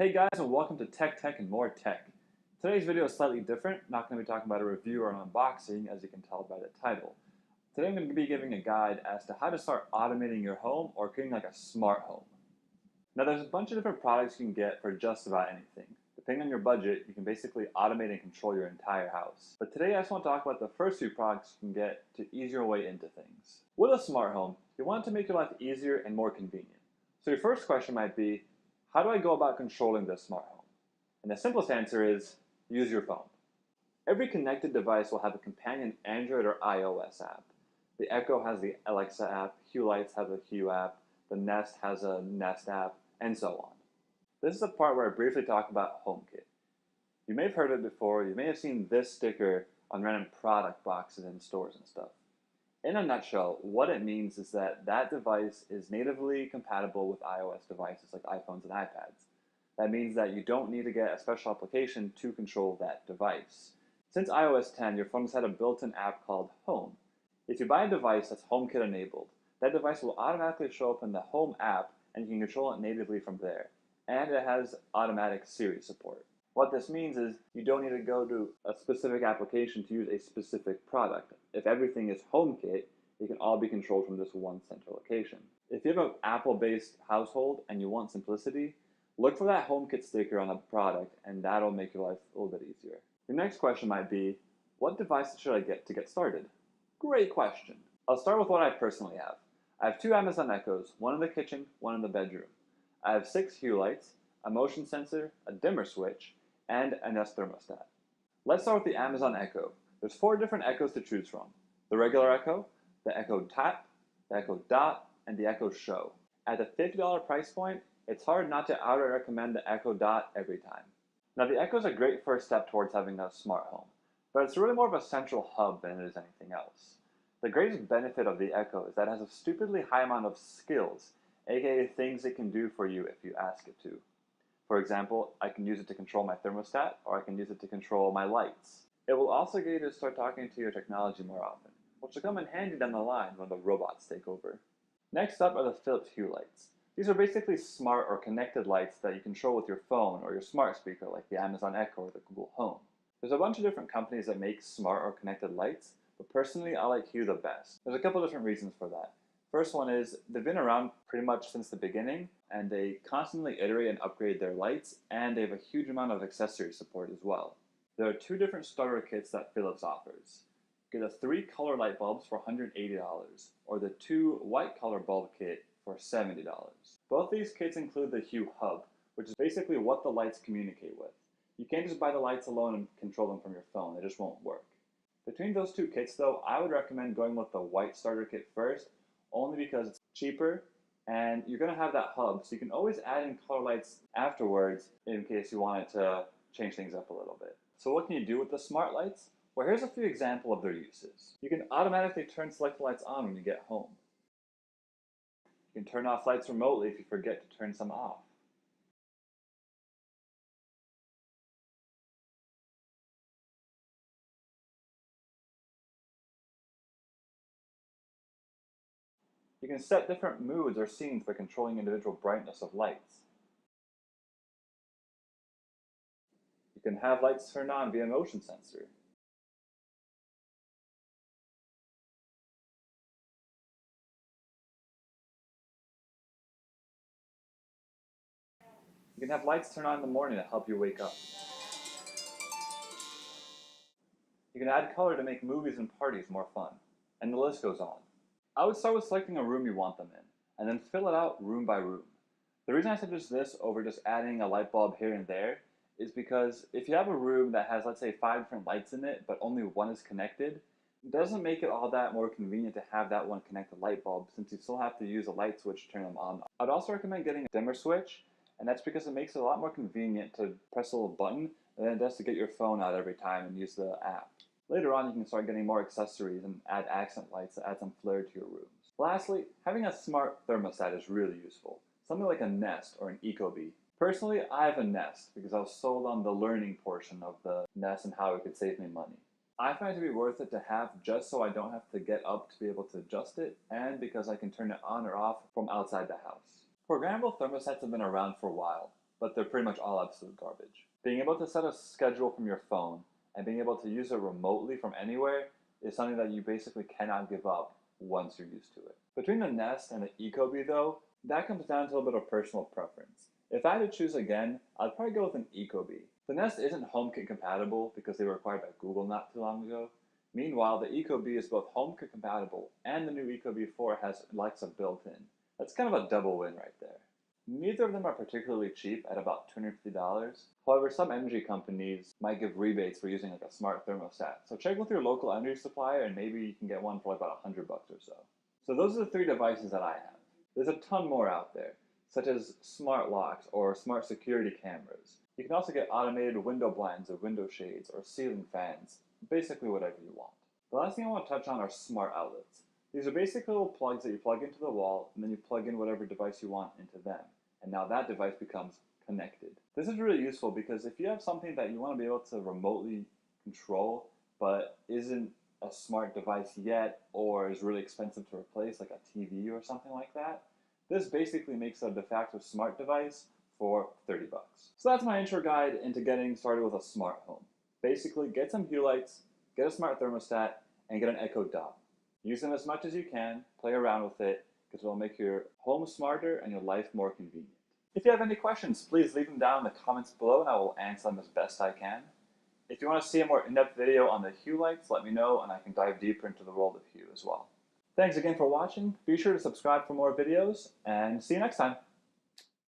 Hey guys, and welcome to Tech and More Tech. Today's video is slightly different. Not going to be talking about a review or an unboxing, as you can tell by the title. Today I'm going to be giving a guide as to how to start automating your home or creating like a smart home. Now there's a bunch of different products you can get for just about anything. Depending on your budget, you can basically automate and control your entire house. But today I just want to talk about the first few products you can get to ease your way into things. With a smart home, you want to make your life easier and more convenient. So your first question might be, how do I go about controlling this smart home? And the simplest answer is, use your phone. Every connected device will have a companion Android or iOS app. The Echo has the Alexa app, Hue Lights has a Hue app, the Nest has a Nest app, and so on. This is the part where I briefly talk about HomeKit. You may have heard of it before, you may have seen this sticker on random product boxes in stores and stuff. In a nutshell, what it means is that that device is natively compatible with iOS devices like iPhones and iPads. That means that you don't need to get a special application to control that device. Since iOS 10, your phone has had a built-in app called Home. If you buy a device that's HomeKit enabled, that device will automatically show up in the Home app and you can control it natively from there. And it has automatic Siri support. What this means is you don't need to go to a specific application to use a specific product. If everything is HomeKit, it can all be controlled from this one central location. If you have an Apple-based household and you want simplicity, look for that HomeKit sticker on a product and that'll make your life a little bit easier. Your next question might be, what devices should I get to get started? Great question. I'll start with what I personally have. I have 2 Amazon Echoes, one in the kitchen, one in the bedroom. I have 6 Hue lights, a motion sensor, a dimmer switch, and a Nest thermostat. Let's start with the Amazon Echo. There's 4 different Echoes to choose from. The regular Echo, the Echo Tap, the Echo Dot, and the Echo Show. At the $50 price point, it's hard not to outright recommend the Echo Dot every time. Now the Echo is a great first step towards having a smart home, but it's really more of a central hub than it is anything else. The greatest benefit of the Echo is that it has a stupidly high amount of skills, aka things it can do for you if you ask it to. For example, I can use it to control my thermostat, or I can use it to control my lights. It will also get you to start talking to your technology more often, which will come in handy down the line when the robots take over. Next up are the Philips Hue lights. These are basically smart or connected lights that you control with your phone or your smart speaker like the Amazon Echo or the Google Home. There's a bunch of different companies that make smart or connected lights, but personally I like Hue the best. There's a couple different reasons for that. First one is, they've been around pretty much since the beginning, and they constantly iterate and upgrade their lights, and they have a huge amount of accessory support as well. There are 2 different starter kits that Philips offers. Get a 3 color light bulbs for $180, or the 2 white color bulb kit for $70. Both these kits include the Hue Hub, which is basically what the lights communicate with. You can't just buy the lights alone and control them from your phone, it just won't work. Between those 2 kits though, I would recommend going with the white starter kit first, only because it's cheaper and you're going to have that hub, so you can always add in color lights afterwards in case you wanted to change things up a little bit. So what can you do with the smart lights? Well, here's a few examples of their uses. You can automatically turn select lights on when you get home. You can turn off lights remotely if you forget to turn some off. You can set different moods or scenes by controlling individual brightness of lights. You can have lights turned on via motion sensor. You can have lights turn on in the morning to help you wake up. You can add color to make movies and parties more fun. And the list goes on. I would start with selecting a room you want them in, and then fill it out room by room. The reason I suggest this over just adding a light bulb here and there is because if you have a room that has, let's say, 5 different lights in it, but only one is connected, it doesn't make it all that more convenient to have that one connected light bulb, since you still have to use a light switch to turn them on. I'd also recommend getting a dimmer switch, and that's because it makes it a lot more convenient to press a little button than it does to get your phone out every time and use the app. Later on, you can start getting more accessories and add accent lights to add some flair to your rooms. Lastly, having a smart thermostat is really useful. Something like a Nest or an Ecobee. Personally, I have a Nest because I was sold on the learning portion of the Nest and how it could save me money. I find it to be worth it to have just so I don't have to get up to be able to adjust it, and because I can turn it on or off from outside the house. Programmable thermostats have been around for a while. but they're pretty much all absolute garbage. Being able to set a schedule from your phone and being able to use it remotely from anywhere is something that you basically cannot give up once you're used to it. Between the Nest and the Ecobee though, that comes down to a little bit of personal preference. If I had to choose again, I'd probably go with an Ecobee. The Nest isn't HomeKit compatible because they were acquired by Google not too long ago. Meanwhile, the Ecobee is both HomeKit compatible and the new Ecobee 4 has Alexa built in. That's kind of a double win right there. Neither of them are particularly cheap at about $250. However, some energy companies might give rebates for using like a smart thermostat. So check with your local energy supplier and maybe you can get one for like about $100 or so. So those are the 3 devices that I have. There's a ton more out there, such as smart locks or smart security cameras. You can also get automated window blinds or window shades or ceiling fans, basically whatever you want. The last thing I want to touch on are smart outlets. These are basically little plugs that you plug into the wall and then you plug in whatever device you want into them. And now that device becomes connected. This is really useful because if you have something that you want to be able to remotely control but isn't a smart device yet or is really expensive to replace, like a TV or something like that, this basically makes it a de facto smart device for $30. So that's my intro guide into getting started with a smart home. Basically, get some Hue lights, get a smart thermostat, and get an Echo Dot. Use them as much as you can, play around with it, because it will make your home smarter and your life more convenient. If you have any questions, please leave them down in the comments below and I will answer them as best I can. If you want to see a more in-depth video on the Hue lights, let me know and I can dive deeper into the world of Hue as well. Thanks again for watching. Be sure to subscribe for more videos and see you next time.